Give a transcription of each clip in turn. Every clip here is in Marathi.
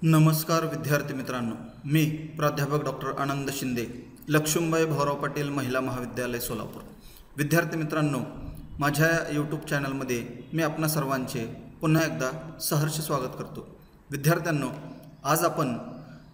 नमस्कार विद्यार्थी मित्रांनो, मी प्राध्यापक डॉक्टर आनंद शिंदे, लक्ष्मीबाई भाऊराव पाटील महिला महाविद्यालय सोलापूर। विद्यार्थी मित्रांनो, माझ्या यूट्यूब चॅनलमध्ये मी आपणा सर्वांचे पुन्हा एकदा सहर्ष स्वागत करतो। विद्यार्थ्यांनो, आज आपण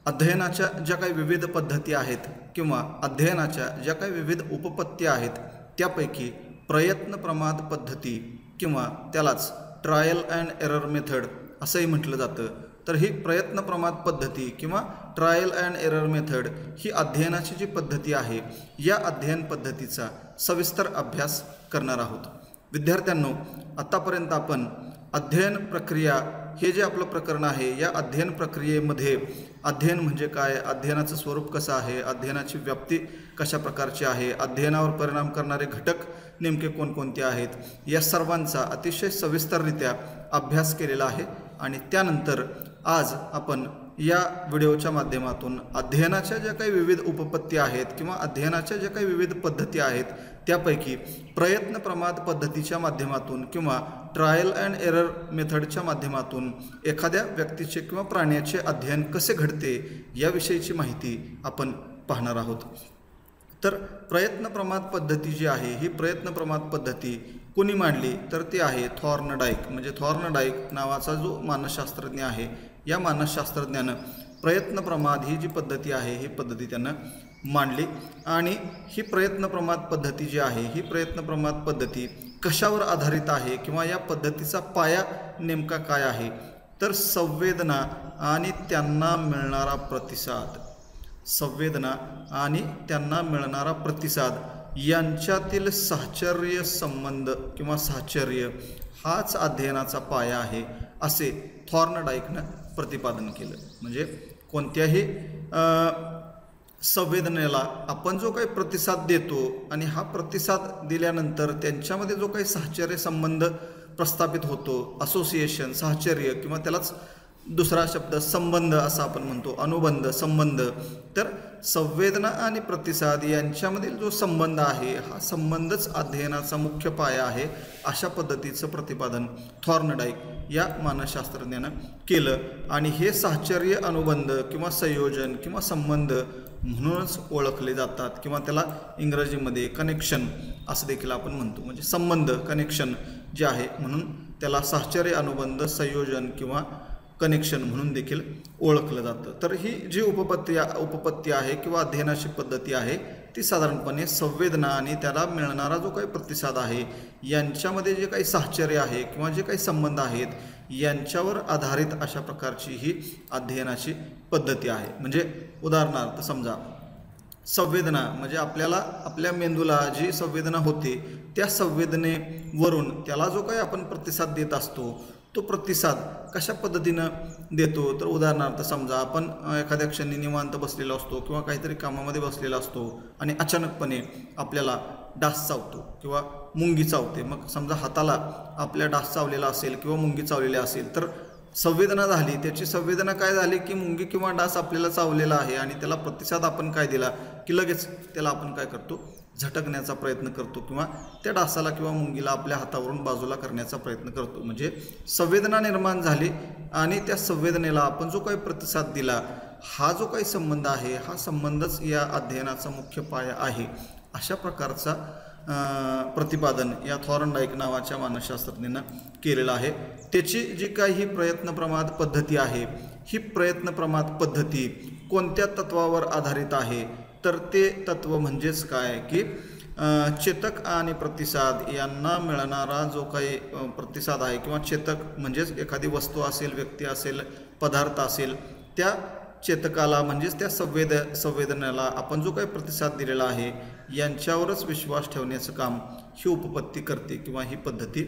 अध्ययनाच्या ज्या काही विविध पद्धती आहेत किंवा अध्ययनाच्या ज्या काही विविध उपपत्ती आहेत त्यापैकी प्रयत्न प्रमाद पद्धती किंवा त्यालाच ट्रायल अँड एरर मेथड असंही म्हटलं जातं। तर ही प्रयत्न प्रमाद पद्धती किंवा ट्रायल अँड एरर मेथड ही अध्ययनाची जी पद्धती आहे या अध्ययन पद्धतीचा सविस्तर अभ्यास करणार आहोत। विद्यार्थ्यांनो, आतापर्यंत आपण अध्ययन प्रक्रिया हे जे आपलं प्रकरण आहे या अध्ययन प्रक्रियेमध्ये अध्ययन म्हणजे काय, अध्ययनाचं स्वरूप कसं आहे, अध्ययनाची व्याप्ती कशा प्रकारची आहे, अध्ययनावर परिणाम करणारे घटक नेमके कोणकोणते आहेत या सर्वांचा अतिशय सविस्तररित्या अभ्यास केलेला आहे। आणि त्यानंतर आज आपण या व्हिडिओच्या माध्यमातून अध्ययनाच्या ज्या काही विविध उपपत्ती आहेत किंवा अध्ययनाच्या ज्या काही विविध पद्धती आहेत त्यापैकी प्रयत्न प्रमाद पद्धतीच्या माध्यमातून किंवा ट्रायल अँड एरर मेथडच्या माध्यमातून एखाद्या व्यक्तीचे किंवा प्राण्याचे अध्ययन कसे घडते याविषयीची माहिती आपण पाहणार आहोत। तर प्रयत्न प्रमाद पद्धती जी आहे ही प्रयत्न प्रमाद पद्धती कोणी मांडली तर ती आहे थॉर्नडाईक। म्हणजे थॉर्नडाईक नावाचा जो मानसशास्त्रज्ञ आहे या मानसशास्त्रज्ञानं प्रयत्न प्रमाद ही जी पद्धती आहे ही पद्धती त्यानं मांडली। आणि ही प्रयत्न प्रमाद पद्धती जी आहे ही प्रयत्न प्रमाद पद्धती कशावर आधारित आहे किंवा या पद्धतीचा पाया नेमका काय आहे तर संवेदना आणि त्यांना मिळणारा प्रतिसाद, संवेदना आणि त्यांना मिळणारा प्रतिसाद यांच्यातील साहचर्य संबंध किंवा साहचर्य हाच अध्ययनाचा पाया आहे असे थॉर्नडाईकनं प्रतिपादन केलं। म्हणजे कोणत्याही संवेदनेला आपण जो काही प्रतिसाद देतो आणि हा प्रतिसाद दिल्यानंतर त्यांच्यामध्ये जो काही साहचर्य संबंध प्रस्थापित होतो, असोसिएशन, साहचर्य किंवा त्यालाच दुसरा शब्द संबंध असा आपण म्हणतो, अनुबंध, संबंध। तर संवेदना आणि प्रतिसाद यांच्यामधील जो संबंध आहे हा संबंधच अध्ययनाचा मुख्य पाया आहे अशा पद्धतीचं प्रतिपादन थॉर्नडाईक या मानसशास्त्रज्ञानं केलं। आणि हे साहचर्य, अनुबंध किंवा संयोजन किंवा संबंध म्हणूनच ओळखले जातात किंवा त्याला इंग्रजीमध्ये कनेक्शन असं देखील आपण म्हणतो। म्हणजे संबंध, कनेक्शन जे आहे म्हणून त्याला साहचर्य, अनुबंध, संयोजन किंवा कनेक्शन म्हणून देखील ओळखलं जातं। तर ही जी उपपत्ती आहे किंवा अध्ययनाची पद्धती आहे ती साधारणपणे संवेदना आणि त्याला मिळणारा जो काही प्रतिसाद आहे यांच्यामध्ये जे काही साहचर्य आहे किंवा जे काही संबंध आहेत यांच्यावर आधारित अशा प्रकारची ही अध्ययनाची पद्धती आहे। म्हणजे उदाहरणार्थ समजा संवेदना म्हणजे आपल्याला आपल्या मेंदूला जी संवेदना होते त्या संवेदनेवरून त्याला जो काही आपण प्रतिसाद देत असतो तो प्रतिसाद कशा पद्धतीनं देतो तर उदाहरणार्थ समजा आपण एखाद्या क्षणी निवांत बसलेला असतो किंवा काहीतरी कामामध्ये बसलेला असतो आणि अचानकपणे आपल्याला डास चावतो किंवा मुंगी चावते। मग समजा हाताला आपल्या डास चावलेला असेल किंवा मुंगी चावलेली असेल तर संवेदना झाली, त्याची संवेदना काय झाली की मुंगी किंवा डास आपल्याला चावलेला आहे आणि त्याला प्रतिसाद आपण काय दिला की लगेच त्याला आपण काय करतो, झटकण्याचा प्रयत्न करतो किंवा त्या डासाला किंवा मुंगीला आपल्या हातावरून बाजूला करण्याचा प्रयत्न करतो। म्हणजे संवेदना निर्माण झाली आणि त्या संवेदनेला आपण जो काही प्रतिसाद दिला हा जो काही संबंध आहे हा संबंधच या अध्ययनाचा मुख्य पाया आहे अशा प्रकारचा प्रतिपादन या थॉर्नडाईक नावाच्या मानसशास्त्रज्ञानं केलेलं आहे। त्याची जी काही प्रयत्न प्रमाद पद्धती आहे ही प्रयत्न प्रमाद पद्धती कोणत्या तत्वावर आधारित आहे तर ते तत्व म्हणजेच काय की चेतक आणि प्रतिसाद यांना मिळणारा जो काही प्रतिसाद आहे किंवा चेतक म्हणजेच एखादी वस्तू असेल, व्यक्ती असेल, पदार्थ असेल, त्या चेतकाला म्हणजेच त्या संवेदनेला आपण जो काही प्रतिसाद दिलेला आहे यांच्यावरच विश्वास ठेवण्याचं काम ही उपपत्ती करते किंवा ही पद्धती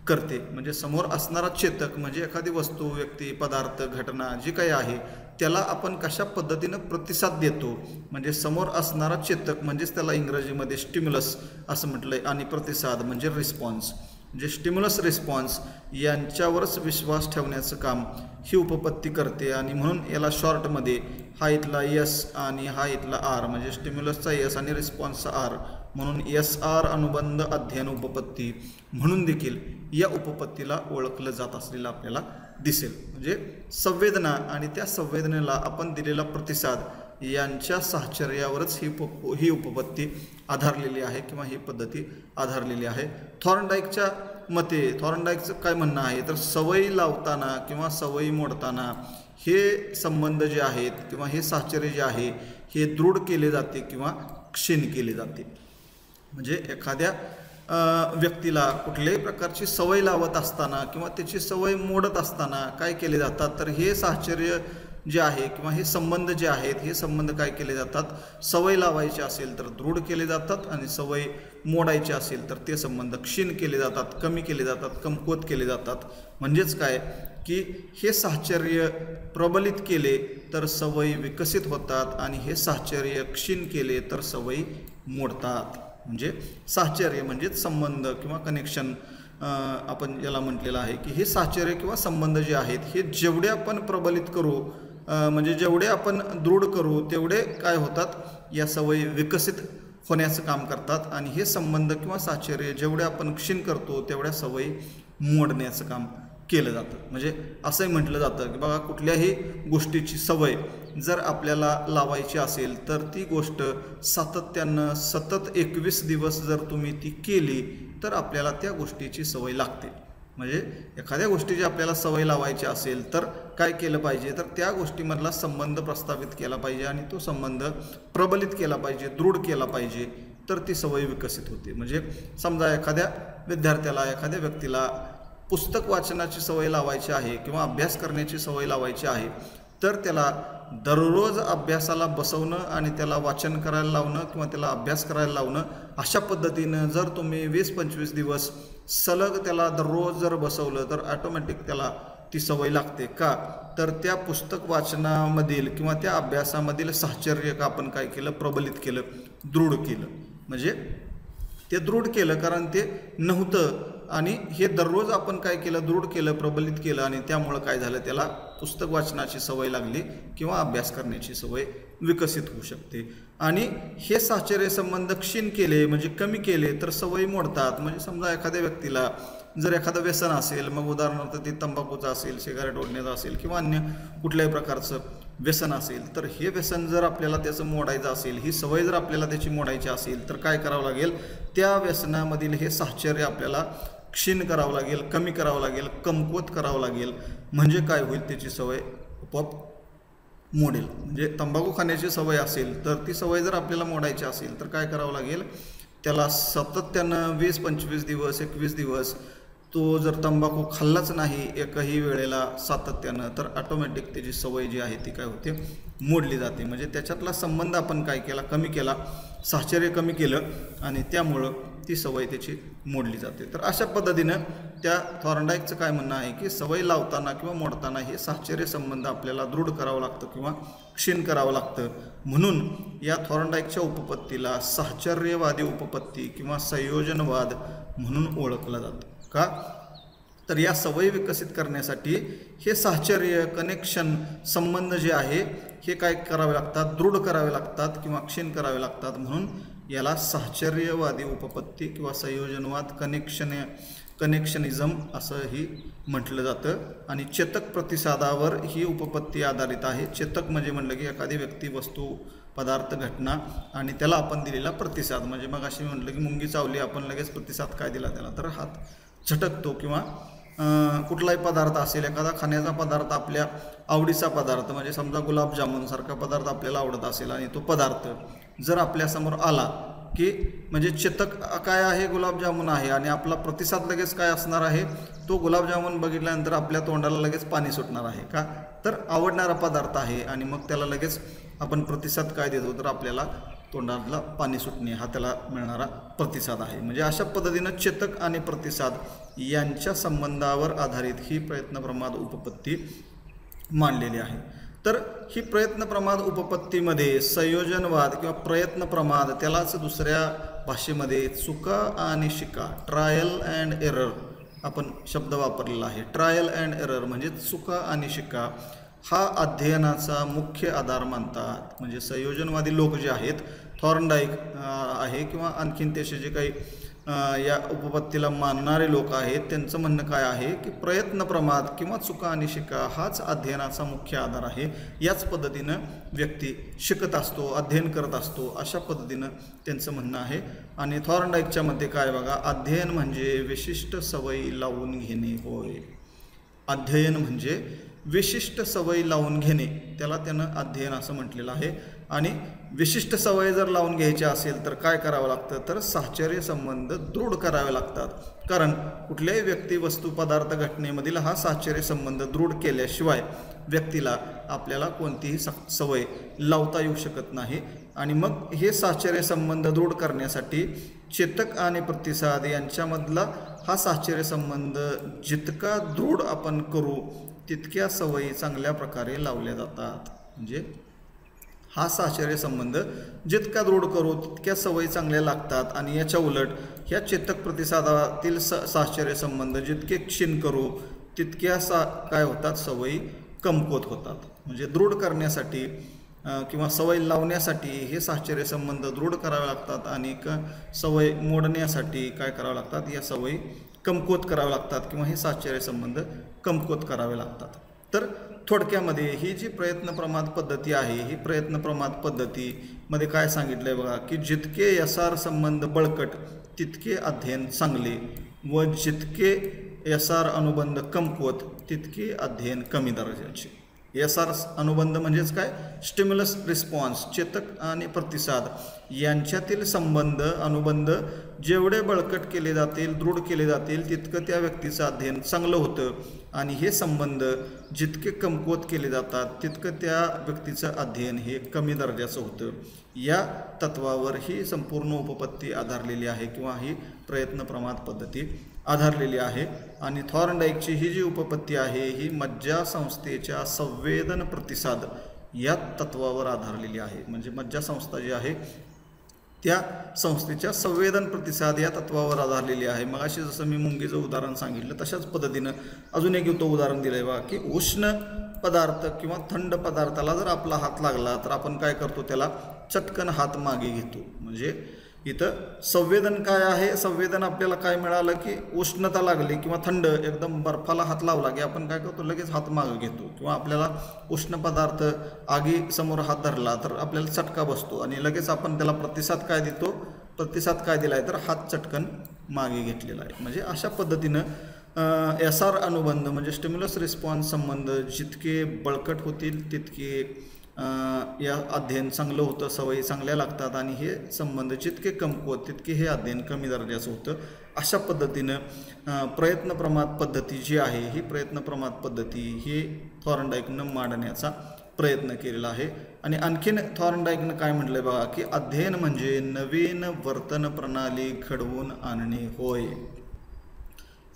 करते। म्हणजे समोर असणारा चेतक म्हणजे एखादी वस्तू, व्यक्ती, पदार्थ, घटना जी काही आहे त्याला आपण कशा पद्धतीनं प्रतिसाद देतो म्हणजे समोर असणारा चेतक म्हणजेच त्याला इंग्रजीमध्ये स्टिम्युलस असं म्हटलंय आणि प्रतिसाद म्हणजे रिस्पॉन्स, म्हणजे स्टिम्युलस रिस्पॉन्स यांच्यावरच विश्वास ठेवण्याचं काम ही उपपत्ती करते। आणि म्हणून याला शॉर्टमध्ये हा इथला एस आणि हा इथला आर म्हणजे स्टिम्युलसचा एस आणि रिस्पॉन्सचा आर म्हणून SR अनुबंध अध्ययन उपपत्ती म्हणून देखील या उपपत्तीला ओळखलं जात असलेलं आपल्याला दिसेल. म्हणजे संवेदना आणि त्या संवेदनेला आपण दिलेला प्रतिसाद यांच्या साहचर्यावरच ही उपपत्ती आधारलेली आहे किंवा ही पद्धती आधारलेली आहे. थॉर्नडाईकच्या मते थॉर्नडाईकचं काय म्हणणं आहे तर सवयी लावताना किंवा सवयी मोडताना हे संबंध जे आहेत किंवा हे साहचर्य जे आहे हे दृढ केले जाते किंवा क्षीण केले जाते. म्हणजे एखाद्या व्यक्तीला कुठल्याही प्रकारची सवय लावत असताना किंवा त्याची सवय मोडत असताना काय केले जातात तर हे साहचर्य जे आहे किंवा हे संबंध जे आहेत हे संबंध काय केले जातात, सवय लावायची असेल तर दृढ केले जातात आणि सवय मोडायची असेल तर ते संबंध क्षीण केले जातात, कमी केले जातात, कमकुवत केले जातात. म्हणजेच काय की हे साहचर्य प्रबलित केले तर सवयी विकसित होतात आणि हे साहचर्य क्षीण केले तर सवयी मोडतात. म्हणजे साहचर्य म्हणजेच संबंध किंवा कनेक्शन आपण याला म्हटलेलं आहे की हे साहचर्य किंवा संबंध जे आहेत हे जेवढे आपण प्रबलित करू म्हणजे जेवढे आपण दृढ करू तेवढे काय होतात, या सवयी विकसित होण्याचं काम करतात आणि हे संबंध किंवा साहचर्य जेवढे आपण क्षीण करतो तेवढ्या सवयी मोडण्याचं काम केलं जातं. म्हणजे असंही म्हटलं जातं की बघा कुठल्याही गोष्टीची सवय जर आपल्याला लावायची असेल तर ती गोष्ट सातत्यानं सतत 21 दिवस जर तुम्ही ती केली तर आपल्याला त्या गोष्टीची सवय लागते. म्हणजे एखाद्या गोष्टीची आपल्याला सवय लावायची असेल तर काय केलं पाहिजे तर त्या गोष्टीमधला संबंध प्रस्थापित केला पाहिजे आणि तो संबंध प्रबलित केला पाहिजे, दृढ केला पाहिजे तर ती सवय विकसित होते. म्हणजे समजा एखाद्या विद्यार्थ्याला एखाद्या व्यक्तीला पुस्तक वाचनाची सवय लावायची आहे किंवा अभ्यास करण्याची सवय लावायची आहे तर त्याला दररोज अभ्यासाला बसवणं आणि त्याला वाचन करायला लावणं किंवा त्याला अभ्यास करायला लावणं अशा पद्धतीनं जर तुम्ही 20-25 दिवस सलग त्याला दररोज जर बसवलं तर ऑटोमॅटिक त्याला ती सवय लागते. का तर त्या पुस्तक वाचनामधील किंवा त्या अभ्यासामधील साहचर्य का आपण काय केलं, प्रबलित केलं, दृढ केलं. म्हणजे ते दृढ केलं कारण ते नव्हतं आणि हे दररोज आपण काय केलं, दृढ केलं, प्रबलित केलं आणि त्यामुळं काय झालं, त्याला पुस्तक वाचनाची सवय लागली किंवा अभ्यास करण्याची सवय विकसित होऊ शकते. आणि हे साहचर्य संबंध क्षीण केले म्हणजे कमी केले तर सवयी मोडतात. म्हणजे समजा एखाद्या व्यक्तीला जर एखादं व्यसन असेल, मग उदाहरणार्थ ते तंबाखूचं असेल, सिगारेट ओढण्याचं असेल किंवा अन्य कुठल्याही प्रकारचं व्यसन असेल तर हे व्यसन जर आपल्याला त्याचं मोडायचं असेल, ही सवय जर आपल्याला त्याची मोडायची असेल तर काय करावं लागेल, त्या व्यसनामधील हे साहचर्य आपल्याला क्षीण करावं लागेल, कमी करावं लागेल, कमकुवत करावं लागेल. म्हणजे काय होईल, त्याची सवय आपोआप मोडेल. म्हणजे तंबाखू खाण्याची सवय असेल तर ती सवय जर आपल्याला मोडायची असेल तर काय करावं लागेल, त्याला सातत्यानं 20-25 दिवस 21 दिवस तो जर तंबाखू खाल्लाच नाही एकही वेळेला सातत्यानं तर ऑटोमॅटिक त्याची सवय जी आहे ती काय होते, मोडली जाते. म्हणजे त्याच्यातला संबंध आपण काय केला, कमी केला, साहचर्य कमी केलं आणि त्यामुळं ती सवय त्याची मोडली जाते. तर अशा पद्धतीनं त्या थॉर्नडाईकचं काय म्हणणं आहे की सवय लावताना किंवा मोडताना हे साहचर्य संबंध आपल्याला दृढ करावं लागतं किंवा क्षीण करावं लागतं. म्हणून या थॉर्नडाईकच्या उपपत्तीला साहचर्यवादी उपपत्ती किंवा संयोजनवाद म्हणून ओळखलं जातं. का तर या सवयी विकसित करण्यासाठी हे साहचर्य, कनेक्शन, संबंध जे आहे हे काय करावे लागतात, दृढ करावे लागतात किंवा क्षीण करावे लागतात. म्हणून याला साहचर्यवादी उपपत्ती किंवा संयोजनवाद, कनेक्शनिझम असंही म्हटलं जातं. आणि चेतक प्रतिसादावर ही उपपत्ती आधारित आहे. चेतक म्हणजे म्हणलं की एखादी व्यक्ती, वस्तू, पदार्थ, घटना आणि त्याला आपण दिलेला प्रतिसाद. म्हणजे मग अशी म्हटलं की मुंगी चावली, आपण लगेच प्रतिसाद काय दिला त्याला, तर हात झटकतो. किंवा कुठलाही पदार्थ असेल, एखादा खाण्याचा पदार्थ आपल्या आवडीचा पदार्थ, म्हणजे समजा गुलाबजामुन सारखा पदार्थ आपल्याला आवडत असेल आणि तो पदार्थ जर आपल्यासमोर आला की म्हणजे चेतक काय आहे, गुलाबजामुन आहे आणि आपला प्रतिसाद लगेच काय असणार आहे, तो गुलाबजामुन बघितल्यानंतर आपल्या तोंडाला लगेच पाणी सुटणार आहे. का तर आवडणारा पदार्थ आहे आणि मग त्याला लगेच आपण प्रतिसाद काय देतो, तर आपल्याला तोंडाला पाणी सुटणे हा त्याला मिळणारा प्रतिसाद आहे. म्हणजे अशा पद्धतीनं चेतक आणि प्रतिसाद यांच्या संबंधावर आधारित ही प्रयत्नप्रमाद उपपत्ती मांडलेली आहे. तर ही प्रयत्नप्रमाद उपपत्तीमध्ये संयोजनवाद किंवा प्रयत्नप्रमाद, त्यालाच दुसऱ्या भाषेमध्ये चुका आणि शिका, ट्रायल अँड एरर आपण शब्द वापरलेला आहे. ट्रायल अँड एरर म्हणजे चुका आणि शिका हा अध्ययनाचा मुख्य आधार मानतात. म्हणजे संयोजनवादी लोक जे आहेत, थॉर्नडाईक आहे किंवा आणखीन त्याचे जे काही या उपपत्तीला मानणारे लोक आहेत त्यांचं म्हणणं काय आहे की प्रयत्न प्रमाद किंवा चुका आणि शिका हाच अध्ययनाचा मुख्य आधार आहे. याच पद्धतीनं व्यक्ती शिकत असतो, अध्ययन करत असतो, अशा पद्धतीनं त्यांचं म्हणणं आहे. आणि थॉर्नडाईकच्या मध्ये काय बघा, अध्ययन म्हणजे विशिष्ट सवयी लावून घेणे होय. अध्ययन म्हणजे विशिष्ट सवयी लावून घेणे, त्याला त्यानं अध्ययन असं म्हटलेलं आहे. आणि विशिष्ट सवय जर लावून घ्यायची असेल तर काय करावं लागतं, तर साहचर्य संबंध दृढ करावे लागतात. कारण कुठल्याही व्यक्ती वस्तू पदार्थ घटनेमधील हा साहचर्य संबंध दृढ केल्याशिवाय व्यक्तीला आपल्याला कोणतीही सवय लावता येऊ शकत नाही. आणि मग हे साहचर्य संबंध दृढ करण्यासाठी चेतक आणि प्रतिसाद यांच्यामधला हा साहचर्य संबंध जितका दृढ आपण करू तितक्या सवयी चांगल्या प्रकारे लावल्या जातात. म्हणजे हा साहचर्य संबंध जितका दृढ करू तितक्या सवयी चांगल्या लागतात. आणि याच्या उलट ह्या चेतक प्रतिसादातील साहचर्य संबंध जितके क्षीण करू तितक्या काय होतात, सवयी कमकुवत होतात. म्हणजे दृढ करण्यासाठी किंवा सवय लावण्यासाठी हे साहचर्य संबंध दृढ करावे लागतात आणि सवय मोडण्यासाठी काय करावे लागतात, या सवयी कमकुवत करावे लागतात किंवा हे साहचर्य संबंध कमकुवत करावे लागतात. तर थोडक्यामध्ये ही जी प्रयत्न प्रमाद पद्धती आहे, ही प्रयत्न प्रमाद पद्धतीमध्ये काय सांगितलं आहे बघा, की जितके यसार संबंध बळकट तितके अध्ययन चांगले व जितके यसार अनुबंध कमकुवत तितके अध्ययन कमी दर्जाचे. यसार अनुबंध म्हणजेच काय, स्टिम्युलस रिस्पॉन्स, चेतक आणि प्रतिसाद यांच्यातील संबंध अनुबंध जेवढे बळकट केले जातील, दृढ केले जातील तितकं त्या व्यक्तीचं अध्ययन चांगलं होतं. आणि हे संबंध जितके कमकुवत केले जातात तितकं त्या व्यक्तीचं अध्ययन हे कमी दर्जाचं होतं. या तत्वावर ही संपूर्ण उपपत्ती आधारलेली आहे किंवा ही प्रयत्न प्रमाद पद्धती आधारलेली आहे. आणि थॉर्नडाईकची ही जी उपपत्ती आहे ही मज्जा संस्थेच्या संवेदन प्रतिसाद या तत्वावर आधारलेली आहे. म्हणजे मज्जा संस्था जी आहे त्या संस्थेच्या संवेदन प्रतिसाद या तत्वावर आधारलेली आहे. मग अशी जसं मी मुंगीचं उदाहरण सांगितलं तशाच पद्धतीनं अजून एक उदाहरण दिलं आहे बघा, की उष्ण पदार्थ किंवा थंड पदार्थाला जर आपला हात लागला तर आपण काय करतो, त्याला चटकन हात मागे घेतो. म्हणजे इथं संवेदन काय आहे, संवेदन आपल्याला काय मिळालं की उष्णता लागली किंवा थंड एकदम बर्फाला हात लावला की आपण काय करतो, लगेच हात मागं घेतो. किंवा आपल्याला उष्ण पदार्थ आगी समोर हात धरला तर आपल्याला चटका बसतो आणि लगेच आपण त्याला प्रतिसाद काय देतो, प्रतिसाद काय दिला आहे तर हात चटकन मागे घेतलेला आहे. म्हणजे अशा पद्धतीनं यसार अनुबंध म्हणजे स्टिम्युलस रिस्पॉन्स संबंध जितके बळकट होतील तितके या अध्ययन चांगलं होतं, सवयी चांगल्या लागतात. आणि हे संबंध जितके कमकुवत तितके हे अध्ययन कमी दर्जाचं होतं. अशा पद्धतीनं प्रयत्न प्रमाद पद्धती जी आहे ही प्रयत्न प्रमाद पद्धती हे थॉर्नडाईकनं मांडण्याचा प्रयत्न केलेला आहे. आणि आणखीन थॉर्नडाईकनं काय म्हटलं बघा, की अध्ययन म्हणजे नवीन वर्तन प्रणाली घडवून आणणे होय.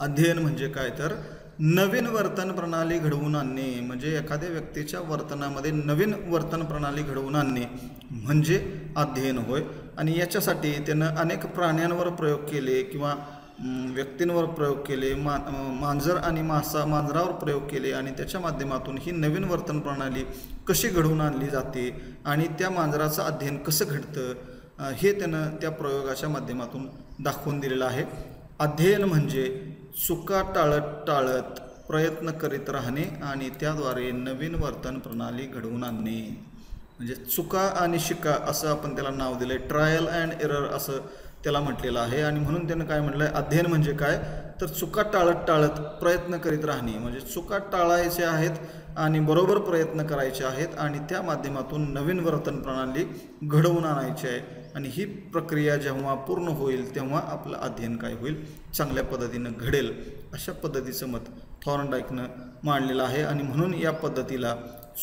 अध्ययन म्हणजे काय, तर नवीन वर्तन प्रणाली घडवून आणणे. म्हणजे एखाद्या व्यक्तीच्या वर्तनामध्ये नवीन वर्तन प्रणाली घडवून आणणे म्हणजे अध्ययन होय. आणि याच्यासाठी त्यानं अनेक प्राण्यांवर प्रयोग केले किंवा व्यक्तींवर प्रयोग केले, मांजर आणि मांजरावर प्रयोग केले आणि त्याच्या माध्यमातून ही नवीन वर्तन प्रणाली कशी घडवून आणली जाते आणि त्या मांजराचं अध्ययन कसं घडतं हे त्यानं त्या प्रयोगाच्या माध्यमातून दाखवून दिलेलं आहे. अध्ययन म्हणजे चुका टाळत प्रयत्न करीत राहणे आणि त्याद्वारे नवीन वर्तन प्रणाली घडवून आणणे. म्हणजे चुका आणि शिका असं आपण त्याला नाव दिलं आहे, ट्रायल अँड एरर असं त्याला म्हटलेलं आहे. आणि म्हणून त्यानं काय म्हटलं आहे, अध्ययन म्हणजे काय, तर चुका टाळत प्रयत्न करीत राहणे. म्हणजे चुका टाळायच्या आहेत आणि बरोबर प्रयत्न करायचे आहेत आणि त्या माध्यमातून नवीन वर्तन प्रणाली घडवून आणायची आहे. आणि ही प्रक्रिया जेव्हा पूर्ण होईल तेव्हा आपलं अध्ययन काय होईल, चांगल्या पद्धतीनं घडेल. अशा पद्धतीचं मत थॉर्नडाईकनं मांडलेलं आहे. आणि म्हणून या पद्धतीला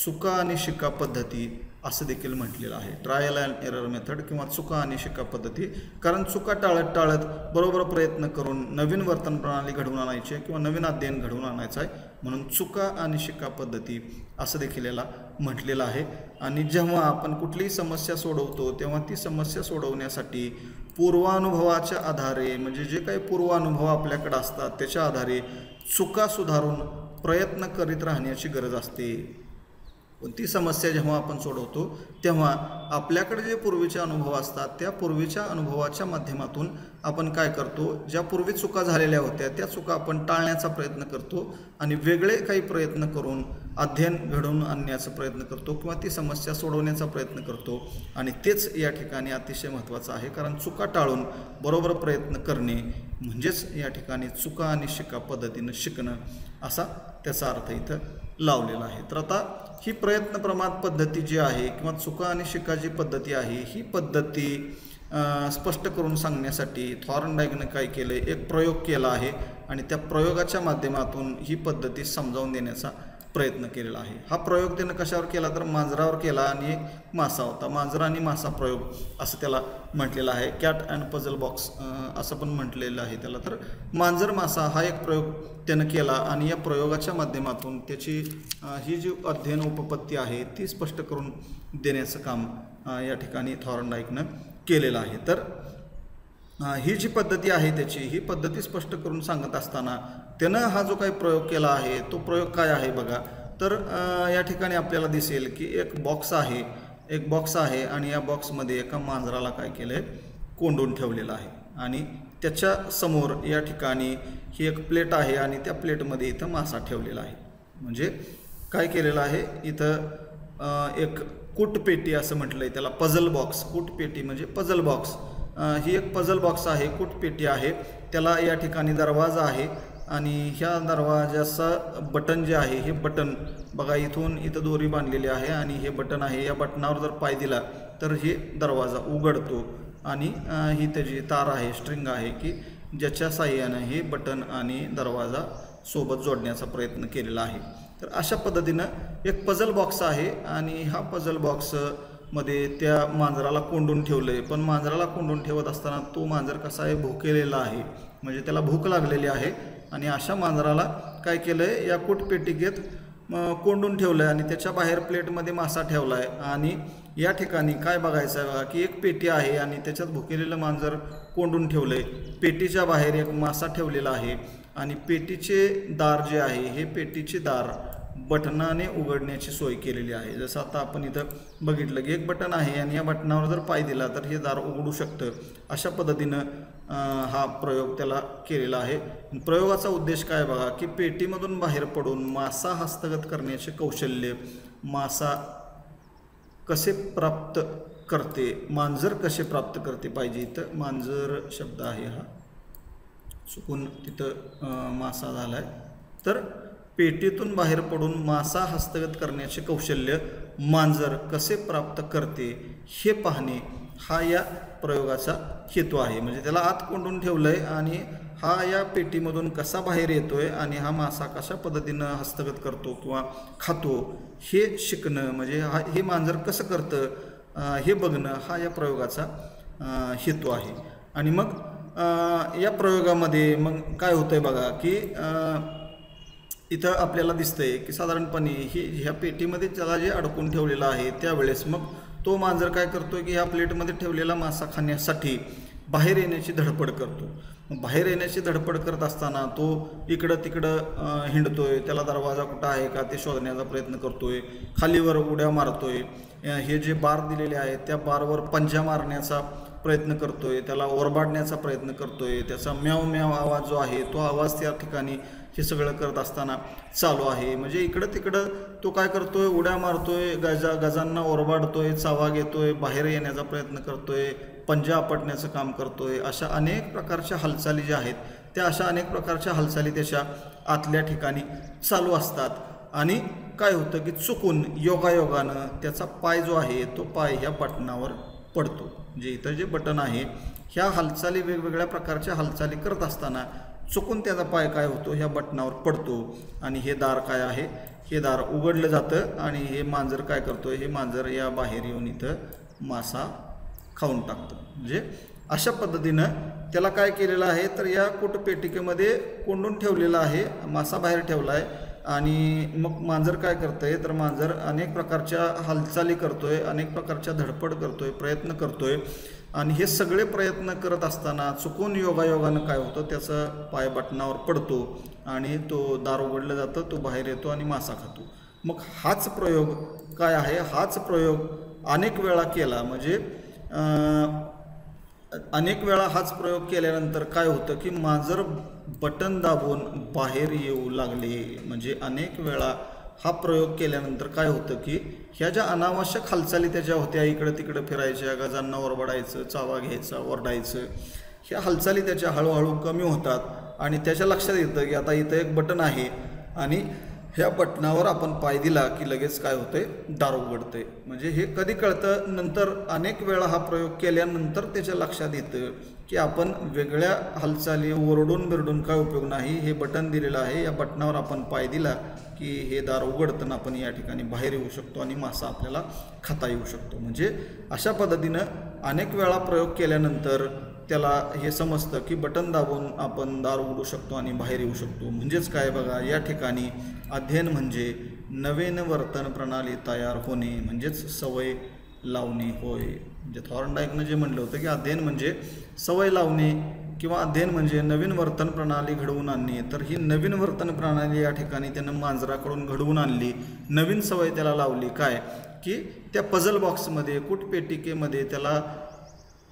चुका आणि शिका पद्धती असं देखील म्हटलेलं आहे, ट्रायल अँड एरर मेथड किंवा चुका आणि शिका पद्धती. कारण चुका टाळत बरोबर प्रयत्न करून नवीन वर्तन प्रणाली घडवून आणायची आहे किंवा नवीन अध्ययन घडवून आणायचं आहे. म्हणून चुका आणि शिका पद्धती असं देखील याला म्हटलेलं आहे. आणि जेव्हा आपण कुठलीही समस्या सोडवतो तेव्हा ती समस्या सोडवण्यासाठी पूर्वानुभवाच्या आधारे म्हणजे जे काही पूर्वानुभव आपल्याकडे असतात त्याच्या आधारे चुका सुधारून प्रयत्न करीत राहण्याची गरज असते. कोणती समस्या जेव्हा आपण सोडवतो तेव्हा आपल्याकडे जे पूर्वीचे अनुभव असतात त्या पूर्वीच्या अनुभवाच्या माध्यमातून आपण काय करतो, ज्या पूर्वी चुका झालेल्या होत्या त्या चुका आपण टाळण्याचा प्रयत्न करतो आणि वेगळे काही प्रयत्न करून अध्ययन घडवून आणण्याचा प्रयत्न करतो किंवा ती समस्या सोडवण्याचा प्रयत्न करतो. आणि तेच या ठिकाणी अतिशय महत्त्वाचं आहे, कारण चुका टाळून बरोबर प्रयत्न करणे म्हणजेच या ठिकाणी चुका आणि शिका पद्धतीनं शिकणं असा त्याचा अर्थ इथं लावलेला आहे. तर आता ही प्रयत्न प्रमाण पद्धती जी आहे किंवा चुका आणि शिकाची पद्धती आहे, ही पद्धती स्पष्ट करून सांगण्यासाठी थॉर्नडाईकनं काय केलं, एक प्रयोग केला आहे आणि त्या प्रयोगाच्या माध्यमातून ही पद्धती समजावून देण्याचा प्रयत्न केलेला आहे. हा प्रयोग त्यानं कशावर केला तर मांजरावर केला आणि एक मासा होता. मांजर आणि मासा प्रयोग असं त्याला म्हटलेलं आहे. कॅट अँड पझल बॉक्स असं पण म्हटलेलं आहे त्याला. तर मांजर मासा हा एक प्रयोग त्यानं केला आणि या प्रयोगाच्या माध्यमातून त्याची ही जी अध्ययन उपपत्ती आहे ती स्पष्ट करून देण्याचं काम या ठिकाणी थॉर्नडाईकनं केलेलं आहे. तर ही जी पद्धती आहे त्याची ही पद्धती स्पष्ट करून सांगत असताना त्यानं हा जो काही प्रयोग केला आहे तो प्रयोग काय आहे बघा. तर या ठिकाणी आपल्याला दिसेल की एक बॉक्स आहे आणि या बॉक्समध्ये एका मांजराला काय केलं आहे, कोंडून ठेवलेलं आहे आणि त्याच्या समोर या ठिकाणी ही एक प्लेट आहे आणि त्या प्लेटमध्ये इथं मासा ठेवलेला आहे. म्हणजे काय केलेलं आहे इथं एक कूटपेटी असं म्हटलं आहे त्याला, पझल बॉक्स. कूटपेटी म्हणजे पझल बॉक्स. ही एक पझल बॉक्स आहे, कूटपेटी आहे. त्याला या ठिकाणी दरवाजा आहे आणि ह्या दरवाजाचं बटन जे आहे हे बटन बघा इथून इथं दोरी बांधलेली आहे आणि हे बटन आहे. या बटनावर जर पाय दिला तर हे दरवाजा उघडतो आणि ही त्याची तार आहे, स्ट्रिंग आहे की ज्याच्या साहाय्यानं हे बटन आणि दरवाजा सोबत जोडण्याचा प्रयत्न केलेला आहे. तर अशा पद्धतीनं एक पझल बॉक्स आहे आणि हा पझल बॉक्समध्ये त्या मांजराला कोंडून ठेवलं आहे. पण मांजराला कोंडून ठेवत असताना तो मांजर कसा आहे, भुकेलेला आहे. म्हणजे त्याला भूक लागलेली आहे आणि अशा मांजराला काय केलं आहे, या कूटपेटिकेत कोंडून ठेवलं आहे आणि त्याच्या बाहेर प्लेटमध्ये मासा ठेवला आहे. आणि या ठिकाणी काय बघायचं आहे बघा की एक पेटी आहे आणि त्याच्यात भुकेलेलं मांजर कोंडून ठेवलं आहे. पेटीच्या बाहेर एक मासा ठेवलेला आहे आणि पेटीचे दार जे आहे हे पेटीचे दार बटनाने उघडण्याची सोय केलेली आहे. जसं आता आपण इथं बघितलं की एक बटन आहे आणि या बटनावर जर पाय दिला तर हे दार उघडू शकतं. अशा पद्धतीनं हा प्रयोग त्याला केलेला आहे. प्रयोगाचा उद्देश काय बघा की पेटीमधून बाहेर पडून मासा हस्तगत करण्याचे कौशल्य मासा कसे प्राप्त करते, मांजर कसे प्राप्त करते पाहिजे. इथं मांजर शब्द आहे हा चुकून तिथं मासा झाला आहे. तर पेटीतून बाहेर पडून मासा हस्तगत करण्याचे कौशल्य मांजर कसे प्राप्त करते हे पाहणे हा या प्रयोगाचा हेतू आहे. म्हणजे त्याला आत कोंडून ठेवलं आहे आणि हा या पेटीमधून कसा बाहेर येतोय आणि हा मासा कशा पद्धतीनं हस्तगत करतो किंवा खातो हे शिकणं, म्हणजे हे मांजर कसं करतं हे बघणं हा या प्रयोगाचा हेतू आहे. आणि मग या प्रयोगामध्ये मग काय होतंय बघा की इथं आपल्याला दिसतंय की साधारणपणे ह्या पेटीमध्ये त्याला जे अडकून ठेवलेलं आहे त्यावेळेस मग तो मांजर काय करतोय की ह्या प्लेटमध्ये ठेवलेला मासा खाण्यासाठी बाहेर येण्याची धडपड करतो. बाहेर येण्याची धडपड करत असताना तो इकडं तिकडं हिंडतोय, त्याला दरवाजा कुठं आहे का ते शोधण्याचा प्रयत्न करतोय, खालीवर उड्या मारतोय, हे जे बार दिलेले आहेत त्या बारवर पंजा मारण्याचा प्रयत्न करतोय, त्याला ओरबाडण्याचा प्रयत्न करतोय, त्याचा म्याव म्याव आवाज जो आहे तो आवाज त्या ठिकाणी हे सगळं करत असताना चालू आहे. म्हणजे इकडं तिकडं तो काय करतोय, उड्या मारतोय, गजांना ओरबाडतोय, चावा घेतोय, बाहेर येण्याचा प्रयत्न करतोय, पंजा आपटण्याचं काम करतोय. अशा अनेक प्रकारच्या हालचाली ज्या आहेत त्या अशा अनेक प्रकारच्या हालचाली त्याच्या आतल्या ठिकाणी चालू असतात. आणि काय होतं की चुकून योगायोगानं त्याचा पाय जो आहे तो पाय ह्या बटनावर पडतो. म्हणजे इथं जे बटन आहे ह्या हालचाली वेगवेगळ्या प्रकारच्या हालचाली करत असताना चुकून त्याचा पाय काय होतो ह्या बटनावर पडतो आणि हे दार काय आहे, हे दार उघडलं जातं आणि हे मांजर काय करतोय, हे मांजर या बाहेर येऊन इथं मासा खाऊन टाकतं. म्हणजे अशा पद्धतीनं त्याला काय केलेलं आहे तर या कूटपेटिकेमध्ये कोंडून ठेवलेला आहे, मासा बाहेर ठेवला आहे आणि मग मांजर काय करतंय तर मांजर अनेक प्रकारच्या हालचाली करतोय, अनेक प्रकारच्या धडपड करतोय, प्रयत्न करतोय. आणि हे सगळे प्रयत्न करत असताना चुकून योगायोगानं काय होतं, त्याचा पाय बटनावर पडतो आणि तो दार उघडलं जातं, तो बाहेर येतो आणि मासा खातो. मग हाच प्रयोग काय आहे, हाच प्रयोग अनेक वेळा केला म्हणजे अनेक वेळा हाच प्रयोग केल्यानंतर काय होतं की मांजर बटन दाबून बाहेर येऊ लागले. म्हणजे अनेक वेळा हा प्रयोग केल्यानंतर काय होतं की ह्या ज्या अनावश्यक हालचाली त्याच्या होत्या, इकडं तिकडं फिरायच्या, गजांना ओरबडायचं, चावा घ्यायचा, ओरडायचं, ह्या हालचाली त्याच्या हळूहळू कमी होतात आणि त्याच्या लक्षात येतं की आता इथं एक बटन आहे आणि ह्या बटनावर आपण पाय दिला की लगेच काय होतंय, दार उघडते. म्हणजे हे कधी कळतं, नंतर अनेक वेळा हा प्रयोग केल्यानंतर त्याच्या लक्षात येतं की आपण वेगळ्या हालचाली ओरडून बिरडून काय उपयोग नाही, हे बटन दिलेलं आहे, या बटनावर आपण पाय दिला की हे दार उघडतं, आपण या ठिकाणी बाहेर येऊ शकतो आणि मासा आपल्याला खाता येऊ शकतो. म्हणजे अशा पद्धतीनं अनेक वेळा प्रयोग केल्यानंतर त्याला हे समजतं की बटन दाबून आपण दार उघडू शकतो आणि बाहेर येऊ शकतो. म्हणजेच काय बघा, या ठिकाणी अध्ययन म्हणजे नवीन वर्तन प्रणाली तयार होणे, म्हणजेच सवय लावणे होय. म्हणजे थॉर्नडाईकनं जे म्हणलं होतं की अध्ययन म्हणजे सवय लावणे किंवा अध्ययन म्हणजे नवीन वर्तन प्रणाली घडवून आणणे, तर ही नवीन वर्तन प्रणाली या ठिकाणी त्यानं मांजराकडून घडवून आणली, नवीन सवय त्याला लावली. काय की त्या पझल बॉक्समध्ये, कूटपेटिकेमध्ये त्याला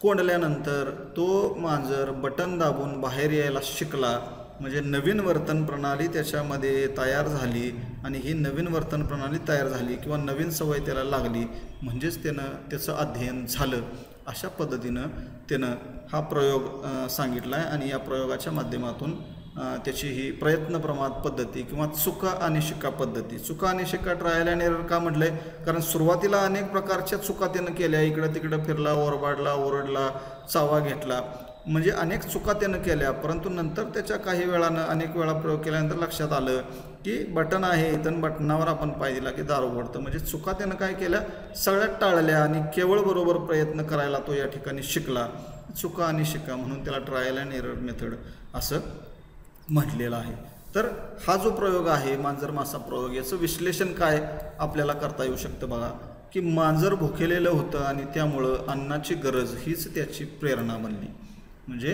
कोंडल्यानंतर तो मांजर बटन दाबून बाहेर यायला शिकला. म्हणजे नवीन वर्तन प्रणाली त्याच्यामध्ये तयार झाली आणि ही नवीन वर्तन प्रणाली तयार झाली किंवा नवीन सवय त्याला लागली, म्हणजेच त्याचं अध्ययन झालं. अशा पद्धतीनं त्यानं हा प्रयोग सांगितला आहे आणि या प्रयोगाच्या माध्यमातून त्याची ही प्रयत्न प्रमाद पद्धती किंवा चुका आणि शिका पद्धती. चुका आणि शिका, ट्रायल अँड एरर का म्हटलंय, कारण सुरुवातीला अनेक प्रकारच्या चुका त्यानं केल्या, इकडं तिकडं फिरला, ओरबाडला, ओरडला, चावा घेतला, म्हणजे अनेक चुका त्यानं केल्या. परंतु नंतर त्याच्या काही वेळानं अनेक वेळा प्रयोग केल्यानंतर लक्षात आलं की बटन आहे इथं, बटनावर आपण पाय दिला की दार उघडतं. म्हणजे चुका त्यानं काय केल्या, सगळ्यात टाळल्या आणि केवळ बरोबर प्रयत्न करायला तो या ठिकाणी शिकला. चुका आणि शिका म्हणून त्याला ट्रायल अँड एरर मेथड असं म्हटलेलं आहे. तर हा जो प्रयोग आहे मांजर मासा प्रयोग, याचं विश्लेषण काय आपल्याला करता येऊ शकतं बघा, की मांजर भुकेलेलं होतं आणि त्यामुळं अन्नाची गरज हीच त्याची प्रेरणा बनली. म्हणजे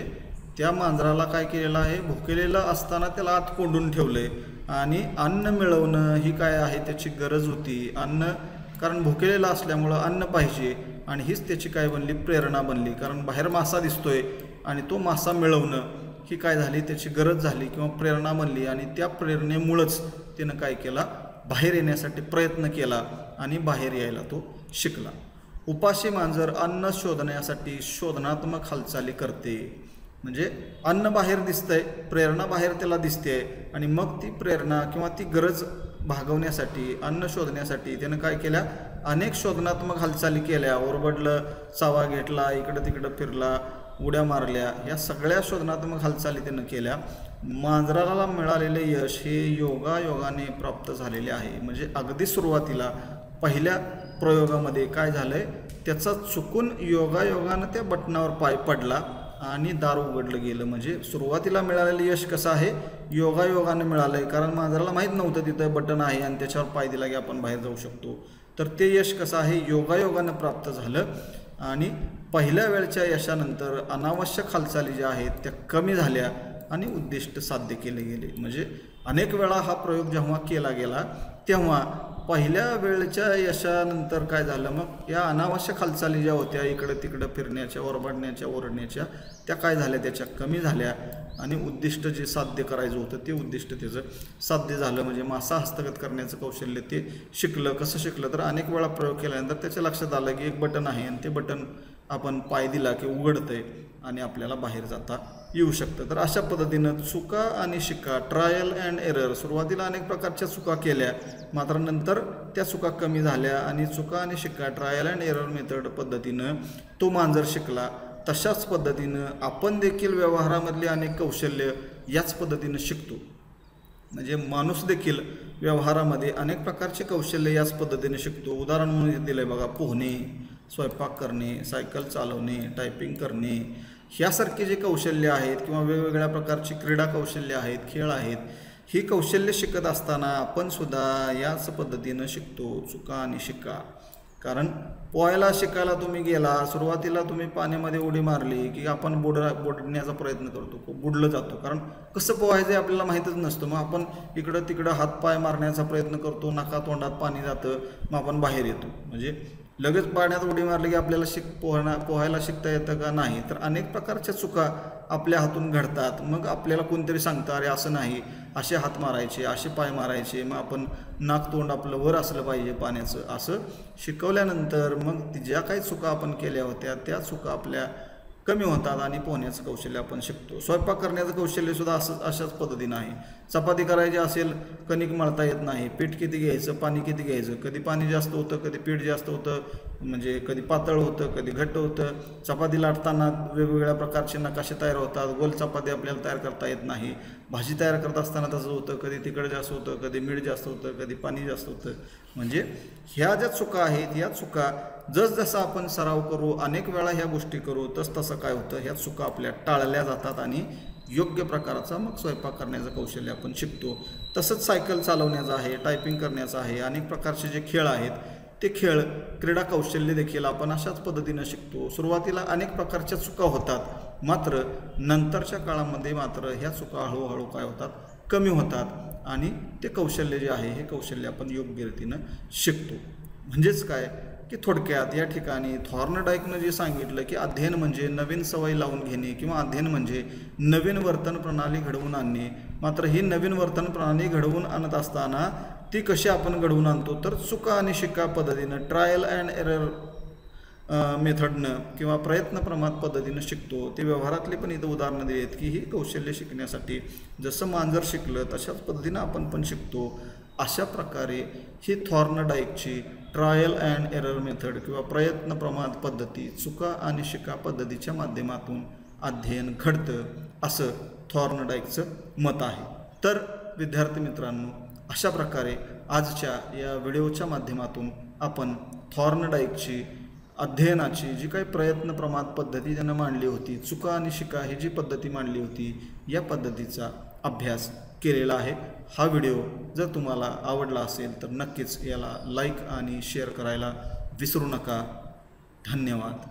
त्या मांजराला काय केलेलं आहे, भुकेलेलं असताना त्याला आत कोंडून ठेवलंय आणि अन्न मिळवणं ही काय आहे त्याची गरज होती. अन्न, कारण भुकेलेलं असल्यामुळं अन्न पाहिजे आणि हीच त्याची काय बनली, प्रेरणा बनली. कारण बाहेर मासा दिसतोय आणि तो मासा मिळवणं ही काय झाली, त्याची गरज झाली किंवा प्रेरणा बनली आणि त्या प्रेरणेमुळंच त्यानं काय केला, बाहेर येण्यासाठी प्रयत्न केला आणि बाहेर यायला तो शिकला. उपाशी मांजर अन्न शोधण्यासाठी शोधनात्मक हालचाली करते. म्हणजे अन्न बाहेर दिसतंय, प्रेरणा बाहेर त्याला दिसते आणि मग ती प्रेरणा किंवा ती गरज भागवण्यासाठी, अन्न शोधण्यासाठी त्यानं काय केल्या, अनेक शोधनात्मक हालचाली केल्या. ओरबडलं, चावा घेतला, इकडं तिकडं फिरला, उड्या मारल्या, या सगळ्या शोधनात्मक हालचाली त्यानं केल्या. मांजराला मिळालेले यश हे योगायोगाने प्राप्त झालेले आहे. म्हणजे अगदी सुरुवातीला पहिल्या प्रयोगामध्ये काय झालंय, त्याचा चुकून योगायोगानं त्या बटनावर पाय पडला आणि दार उघडलं गेलं. म्हणजे सुरुवातीला मिळालेलं यश कसं आहे, योगायोगानं मिळालं आहे. कारण मांजराला माहीत नव्हतं तिथं बटन आहे आणि त्याच्यावर पाय दिला की आपण बाहेर जाऊ शकतो. तर ते यश कसं आहे, योगायोगानं प्राप्त झालं आणि पहिल्या वेळच्या यशानंतर अनावश्यक हालचाली ज्या आहेत त्या कमी झाल्या आणि उद्दिष्ट साध्य केले गेले. म्हणजे अनेक वेळा हा प्रयोग जेव्हा केला गेला तेव्हा पहिल्या वेळच्या यशानंतर काय झालं, मग या अनावश्यक हालचाली ज्या होत्या, इकडं तिकडं फिरण्याच्या, ओरबाडण्याच्या, ओरडण्याच्या, त्या काय झाल्या, त्याच्या कमी झाल्या आणि उद्दिष्ट जे साध्य करायचं होतं ते उद्दिष्ट त्याचं साध्य झालं. म्हणजे मासा हस्तगत करण्याचं कौशल्य ते शिकलं. कसं शिकलं, तर अनेक वेळा प्रयोग केल्यानंतर त्याच्या लक्षात आलं की एक बटन आहे आणि ते बटन आपण पाय दिला की उघडतंय आणि आपल्याला बाहेर जाता येऊ शकतं. तर अशा पद्धतीनं चुका आणि शिका, ट्रायल अँड एरर, सुरुवातीला अनेक प्रकारच्या चुका केल्या, मात्र नंतर त्या चुका कमी झाल्या आणि चुका आणि शिका, ट्रायल अँड एरर मेथड पद्धतीनं तो मांजर शिकला. तशाच पद्धतीनं आपण देखील व्यवहारामधली अनेक कौशल्य याच पद्धतीनं शिकतो. म्हणजे माणूस देखील व्यवहारामध्ये अनेक प्रकारचे कौशल्य याच पद्धतीने शिकतो. उदाहरण म्हणून दिलं आहे बघा, पोहणे, स्वयंपाक करणे, सायकल चालवणे, टायपिंग करणे, ह्यासारखे जे कौशल्य आहेत किंवा वेगवेगळ्या प्रकारची क्रीडा कौशल्य आहेत, खेळ आहेत, ही कौशल्य शिकत असताना आपण सुद्धा याच पद्धतीनं शिकतो. चुका आणि शिका. कारण पोहायला शिकायला तुम्ही गेला, सुरुवातीला तुम्ही पाण्यामध्ये उडी मारली की आपण बुडण्याचा प्रयत्न करतो, बुडलं जातो. कारण कसं पोहायचं हे आपल्याला माहीतच नसतं. मग आपण इकडं तिकडं हातपाय मारण्याचा प्रयत्न करतो, नाका तोंडात पाणी जातं, मग आपण बाहेर येतो. म्हणजे लगेच पाण्यात उडी मारली की आपल्याला पोहायला शिकता येतं का? नाही. तर अनेक प्रकारच्या चुका आपल्या हातून घडतात. मग आपल्याला कोणतरी सांगतं, अरे असं नाही, असे हात मारायचे, असे पाय मारायचे, मग आपण नाक तोंड आपलं वर असलं पाहिजे पाण्याचं. असं शिकवल्यानंतर मग ज्या काही चुका आपण केल्या होत्या त्या चुका आपल्या कमी होतात आणि पोहण्याचं कौशल्य आपण शिकतो. स्वयंपाक करण्याचं कौशल्यसुद्धा अशाच पद्धतीनं आहे. चपाती करायची असेल, कणिक मळता येत नाही, पीठ किती घ्यायचं, पाणी किती घ्यायचं, कधी पाणी जास्त होतं, कधी पीठ जास्त होतं, म्हणजे कधी पातळ होतं, कधी घट्ट होतं. चपाती लाटताना वेगवेगळ्या प्रकारचे नकाशे तयार होतात. गोल चपाती आपल्याला तयार करता येत नाही. भाजी तयार करत असताना तसं होतं, कधी तिखट जास्त होतं, कधी मीठ जास्त होतं, कधी पाणी जास्त होतं. म्हणजे ह्या ज्या चुका आहेत, या चुका जसजसा आपण सराव करू, अनेक वेळा ह्या गोष्टी करू, तसं काय होतं, ह्या चुका आपल्या टाळल्या जातात आणि योग्य प्रकारचा मग स्वयंपाक करण्याचं कौशल्य आपण शिकतो. तसंच सायकल चालवण्याचं आहे, टायपिंग करण्याचं आहे, अनेक प्रकारचे जे खेळ आहेत ते खेळ, क्रीडा कौशल्य देखील आपण अशाच पद्धतीनं शिकतो. सुरुवातीला अनेक प्रकारच्या चुका होतात, मात्र नंतरच्या काळामध्ये मात्र ह्या चुका हळूहळू काय होतात, कमी होतात आणि ते कौशल्य जे आहे हे कौशल्य आपण योग्य रीतीनं शिकतो. म्हणजेच काय की थोडक्यात या ठिकाणी थॉर्नडाईकनं जे सांगितलं की अध्ययन म्हणजे नवीन सवय लावून घेणे किंवा अध्ययन म्हणजे नवीन वर्तन प्रणाली घडवून आणणे. मात्र ही नवीन वर्तन प्रणाली घडवून आणत असताना ती कशी आपण घडवून आणतो, तर चुका आणि शिका पद्धतीनं, ट्रायल अँड एरर मेथडनं किंवा प्रयत्नप्रमाद पद्धतीनं शिकतो. ते व्यवहारातले पण इथं उदाहरणं दिली आहेत की ही कौशल्य शिकण्यासाठी जसं मांजर शिकलं तशाच पद्धतीनं आपण पण शिकतो. अशा प्रकारे ही थॉर्नडाईकची ट्रायल अँड एरर मेथड किंवा प्रयत्नप्रमाद पद्धती, चुका आणि शिका पद्धतीच्या माध्यमातून अध्ययन घडतं, असं थॉर्नडाईकचं मत आहे. तर विद्यार्थी मित्रांनो, अशा प्रकारे आजच्या या व्हिडिओच्या माध्यमातून आपण थॉर्नडाईकची अध्ययनाची जी काही प्रयत्नप्रमाद पद्धती त्यानं मांडली होती, चुका आणि शिका ही जी पद्धती मांडली होती, या पद्धतीचा अभ्यास केलेला आहे. हा व्हिडिओ जर तुम्हाला आवडला असेल तर नक्कीच याला लाईक आणि शेअर करायला विसरू नका. धन्यवाद.